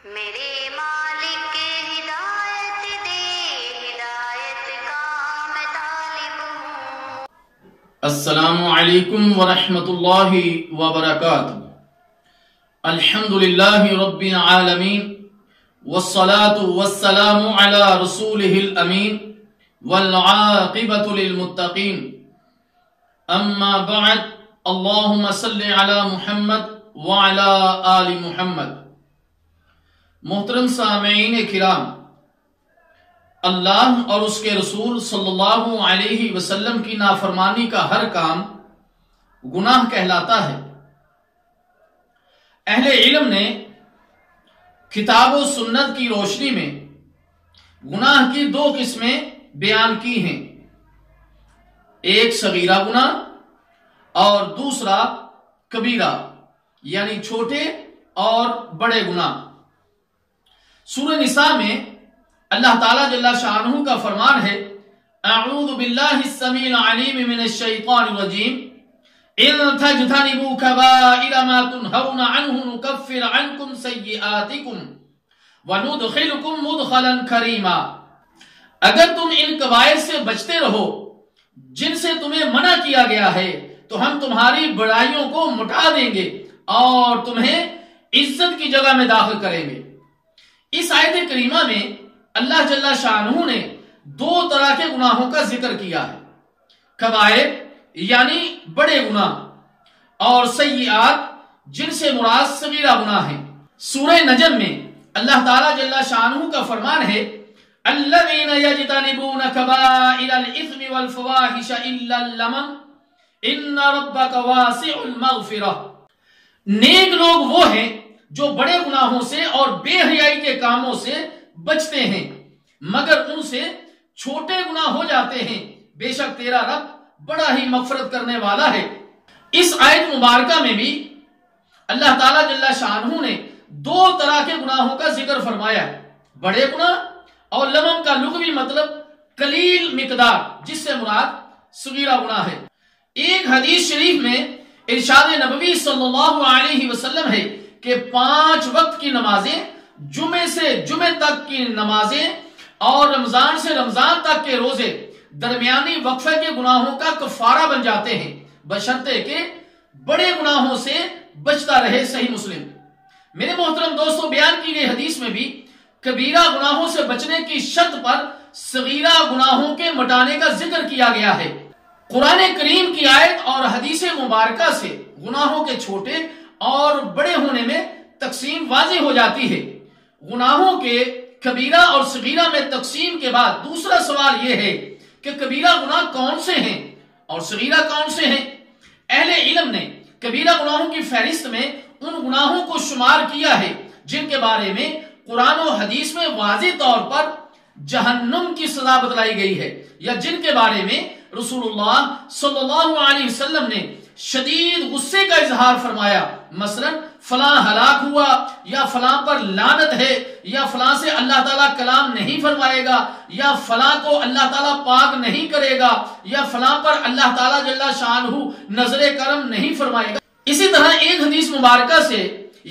میرے مالک ہدایت دے، ہدایت کا میں طالب ہوں۔ السلام علیکم ورحمۃ اللہ وبرکاتہ۔ الحمدللہ رب العالمین والصلاة والسلام علی رسولہ الامین والعاقبۃ للمتقین، اما بعد، اللہم صلی علی محمد وعلی آل محمد۔ محترم سامعین کرام، اللہ اور اس کے رسول صلی اللہ علیہ وسلم کی نافرمانی کا ہر کام گناہ کہلاتا ہے۔ اہل علم نے کتاب و سنت کی روشنی میں گناہ کی دو قسمیں بیان کی ہیں، ایک صغیرہ گناہ اور دوسرا کبیرہ یعنی چھوٹے اور بڑے گناہ۔ سورہ نساء میں اللہ تعالیٰ جل شانہ کا فرمان ہے، اعوذ باللہ السمیع العلیم من الشیطان الرجیم، ان تجتنبوا کبائر ما تنہون عنہ نکفر عنکم سیئاتکم وندخلکم مدخلا کریما۔ اگر تم ان کبائر سے بچتے رہو جن سے تمہیں منع کیا گیا ہے تو ہم تمہاری برائیوں کو مٹا دیں گے اور تمہیں عزت کی جگہ میں داخل کریں گے۔ اس آیت کریمہ میں اللہ جل شانہ نے دو طرح کے گناہوں کا ذکر کیا ہے، کبائر یعنی بڑے گناہ اور سیئات جن سے مراد صغیرہ گناہ ہیں۔ سورہ نجم میں اللہ تعالیٰ جل شانہ کا فرمان ہے، الذین یجتنبون کبائر الاثم والفواحش الا اللمم ان ربک واسع المغفرہ۔ نیک لوگ وہ ہیں جو بڑے گناہوں سے اور بے حیائی کے کاموں سے بچتے ہیں، مگر ان سے چھوٹے گناہ ہو جاتے ہیں، بے شک تیرا رب بڑا ہی مغفرت کرنے والا ہے۔ اس آیت مبارکہ میں بھی اللہ تعالیٰ جل شانہ نے دو طرح کے گناہوں کا ذکر فرمایا، بڑے گناہ اور لمم کا لغوی مطلب قلیل مقدار، جس سے مراد صغیرہ گناہ ہے۔ ایک حدیث شریف میں ارشاد نبوی صلی اللہ علیہ وسلم ہے کہ 5 وقت کی نمازیں، جمعے سے جمعے تک کی نمازیں اور رمضان سے رمضان تک کے روزے درمیانی وقفے کے گناہوں کا کفارہ بن جاتے ہیں، بشرطے کہ بڑے گناہوں سے بچتا رہے۔ صحیح مسلم۔ میرے محترم دوستو، بیان کی گئی حدیث میں بھی کبیرہ گناہوں سے بچنے کی شرط پر صغیرہ گناہوں کے مٹانے کا ذکر کیا گیا ہے۔ قرآن کریم کی آیت اور حدیث مبارکہ سے گناہوں کے چھوٹے اور بڑے ہونے میں تقسیم واضح ہو جاتی ہے۔ گناہوں کے کبیرہ اور صغیرہ میں تقسیم کے بعد دوسرا سوال یہ ہے کہ کبیرہ گناہ کون سے ہیں اور صغیرہ کون سے ہیں؟ اہل علم نے کبیرہ گناہوں کی فہرست میں ان گناہوں کو شمار کیا ہے جن کے بارے میں قرآن و حدیث میں واضح طور پر جہنم کی سزا بتلائی گئی ہے، یا جن کے بارے میں رسول اللہ صلی اللہ علیہ وسلم نے شدید غصے کا اظہار فرمایا، مثلا فلاں ہلاک ہوا، یا فلاں پر لعنت ہے، یا فلاں سے اللہ تعالیٰ کلام نہیں فرمائے گا، یا فلاں کو اللہ تعالیٰ پاک نہیں کرے گا، یا فلاں پر اللہ تعالیٰ جل شانہ نظر کرم نہیں فرمائے گا۔ اسی طرح ایک حدیث مبارکہ سے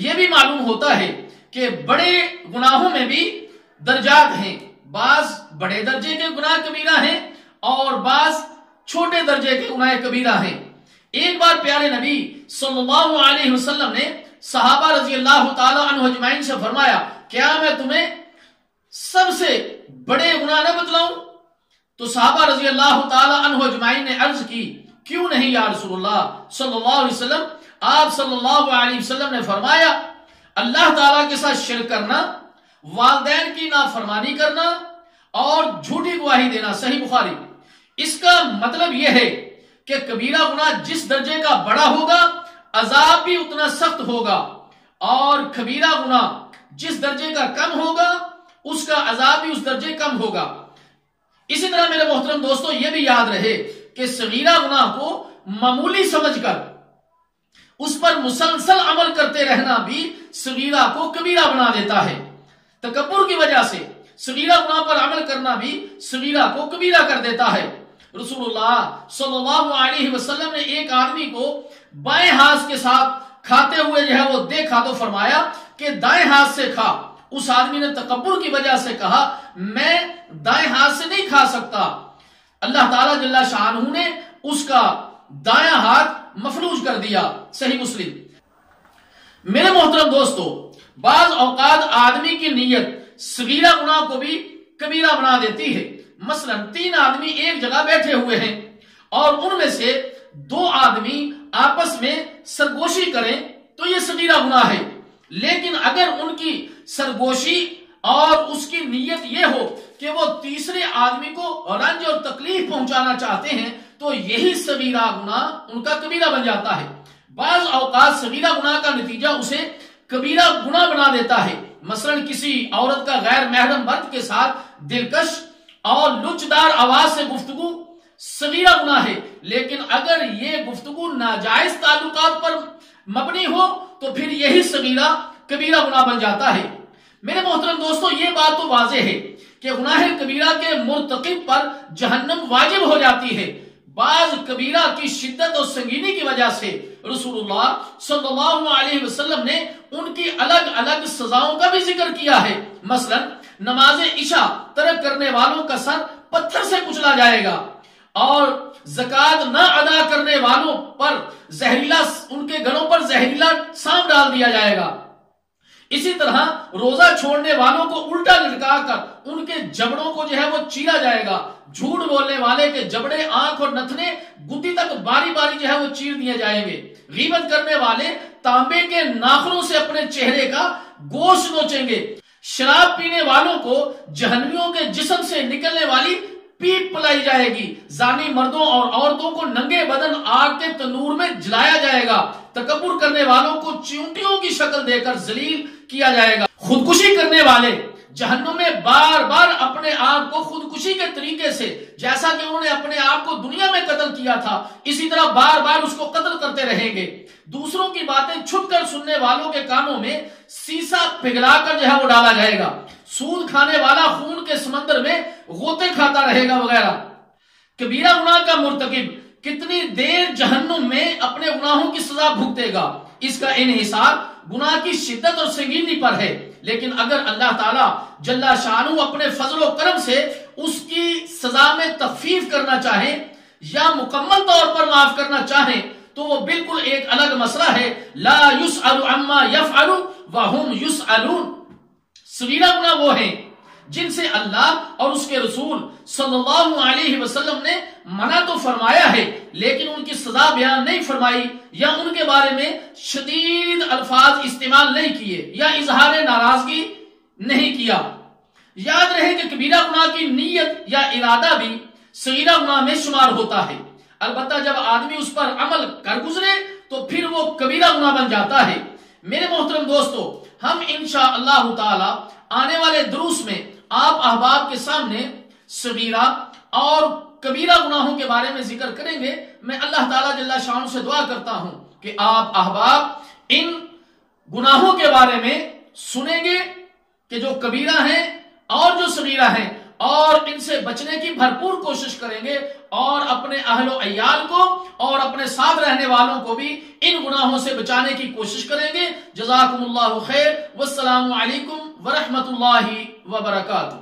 یہ بھی معلوم ہوتا ہے کہ بڑے گناہوں میں بھی درجات ہیں، بعض بڑے درجے کے گناہ کبیرہ ہیں اور بعض چھوٹے درجے کے گناہ کبیرہ ہیں۔ ایک بار پیارے نبی صلی اللہ علیہ وسلم نے صحابہ رضی اللہ تعالی عنہ اجمعین سے فرمایا، کیا میں تمہیں سب سے بڑے گناہ نہ بتلاؤں؟ تو صحابہ رضی اللہ تعالی عنہ اجمعین نے عرض کی، کیوں نہیں یا رسول اللہ صلی اللہ علیہ وسلم؟ آپ صلی اللہ علیہ وسلم نے فرمایا، اللہ تعالیٰ کے ساتھ شرک کرنا، والدین کی نافرمانی کرنا اور جھوٹی گواہی دینا۔ صحیح بخاری۔ اس کا مطلب یہ ہے کہ کبیرہ گناہ جس درجے کا بڑا ہوگا عذاب بھی اتنا سخت ہوگا، اور کبیرہ گناہ جس درجے کا کم ہوگا اس کا عذاب بھی اس درجے کم ہوگا۔ اسی طرح میرے محترم دوستو، یہ بھی یاد رہے کہ صغیرہ گناہ کو معمولی سمجھ کر اس پر مسلسل عمل کرتے رہنا بھی صغیرہ کو کبیرہ بنا دیتا ہے۔ تکبر کی وجہ سے صغیرہ گناہ پر عمل کرنا بھی صغیرہ کو کبیرہ کر دیتا ہے۔ رسول اللہ صلی اللہ علیہ وسلم نے ایک آدمی کو بائیں ہاتھ کے ساتھ کھاتے ہوئے وہ دیکھا تو فرمایا کہ دائیں ہاتھ سے کھا اس آدمی نے تکبر کی وجہ سے کہا میں دائیں ہاتھ سے نہیں کھا سکتا، اللہ تعالیٰ جل شانہ نے اس کا دایاں ہاتھ مفلوج کر دیا۔ صحیح مسلم۔ میرے محترم دوستو، بعض اوقات آدمی کی نیت صغیرہ گناہ کو بھی کبیرہ بنا دیتی ہے۔ مثلا 3 آدمی ایک جگہ بیٹھے ہوئے ہیں اور ان میں سے 2 آدمی آپس میں سرگوشی کریں تو یہ صغیرہ گناہ ہے، لیکن اگر ان کی سرگوشی اور اس کی نیت یہ ہو کہ وہ تیسرے آدمی کو رنج اور تکلیف پہنچانا چاہتے ہیں تو یہی صغیرہ گناہ ان کا کبیرہ بن جاتا ہے۔ بعض اوقات صغیرہ گناہ کا نتیجہ اسے کبیرہ گناہ بنا دیتا ہے۔ مثلا کسی عورت کا غیر محرم مرد کے ساتھ دلکش اور لچدار آواز سے گفتگو صغیرہ گناہ ہے، لیکن اگر یہ گفتگو ناجائز تعلقات پر مبنی ہو تو پھر یہی صغیرہ کبیرہ گناہ بن جاتا ہے۔ میرے محترم دوستو، یہ بات تو واضح ہے کہ گناہ کبیرہ کے مرتکب پر جہنم واجب ہو جاتی ہے۔ بعض کبیرہ کی شدت اور سنگینی کی وجہ سے رسول اللہ صلی اللہ علیہ وسلم نے ان کی الگ الگ سزاؤں کا بھی ذکر کیا ہے۔ مثلا نماز عشاء ترک کرنے والوں کا سر پتھر سے کچلا جائے گا، اور زکوٰۃ نہ ادا کرنے والوں پر ان کے گھروں پر زہریلا سانپ ڈال دیا جائے گا۔ اسی طرح روزہ چھوڑنے والوں کو الٹا لٹکا کر ان کے جبڑوں کو وہ چیرا جائے گا۔ جھوٹ بولنے والے کے جبڑے، آنکھ اور نتنے گدی تک باری باری وہ چیر دیے جائیں گے۔ غیبت کرنے والے تانبے کے ناخنوں سے اپنے چہرے کا گوشت نوچیں گے۔ شراب پینے والوں کو جہنمیوں کے جسم سے نکلنے والی پیپ پلائی جائے گی۔ زانی مردوں اور عورتوں کو ننگے بدن آگ کے تنور میں جلایا جائے گا۔ تکبر کرنے والوں کو چیونٹیوں کی شکل دے کر ذلیل کیا جائے گا۔ خودکشی کرنے والے جہنم میں بار بار اپنے آپ کو خودکشی کے طریقے سے، جیسا کہ انہوں نے اپنے آپ کو دنیا میں قتل کیا تھا، اسی طرح بار بار اس کو قتل کرتے رہیں گے۔ دوسروں کی باتیں چھپ کر سننے والوں کے کانوں میں سیسا پگھلا کر وہ ڈالا جائے گا۔ سود کھانے والا خون کے سمندر میں غوطے کھاتا رہے گا وغیرہ۔ کبیرہ گناہ کا مرتکب کتنی دیر جہنم میں اپنے گناہوں کی سزا بھگتے گا، اس کا انحصار گناہ کی شدت اور سنگینی پر ہے۔ لیکن اگر اللہ تعالیٰ جل شانہ اپنے فضل و کرم سے اس کی سزا میں تخفیف کرنا چاہے یا مکمل طور پر معاف کرنا چاہیں تو وہ بالکل ایک الگ مسئلہ ہے۔ لا یسأل عما یفعل وہم یسألون۔ صغیرہ گناہ وہ ہیں جن سے اللہ اور اس کے رسول صلی اللہ علیہ وسلم نے منع تو فرمایا ہے، لیکن ان کی سزا بیان نہیں فرمائی یا ان کے بارے میں شدید الفاظ استعمال نہیں کیے یا اظہار ناراضگی نہیں کیا۔ یاد رہے کہ کبیرہ گناہ کی نیت یا ارادہ بھی صغیرہ گناہ میں شمار ہوتا ہے، البتہ جب آدمی اس پر عمل کر گزرے تو پھر وہ کبیرہ گناہ بن جاتا ہے۔ میرے محترم دوستو، ہم انشاءاللہ تعالی آنے والے دروس میں آپ احباب کے سامنے صغیرہ اور کبیرہ گناہوں کے بارے میں ذکر کریں گے۔ میں اللہ تعالیٰ جل شانہ سے دعا کرتا ہوں کہ آپ احباب ان گناہوں کے بارے میں سنیں گے کہ جو کبیرہ ہیں اور جو صغیرہ ہیں، اور ان سے بچنے کی بھرپور کوشش کریں گے، اور اپنے اہل و عیال کو اور اپنے ساتھ رہنے والوں کو بھی ان گناہوں سے بچانے کی کوشش کریں گے۔ جزاکم اللہ خیر، والسلام علیکم ورحمۃ اللہ وبرکاتہ۔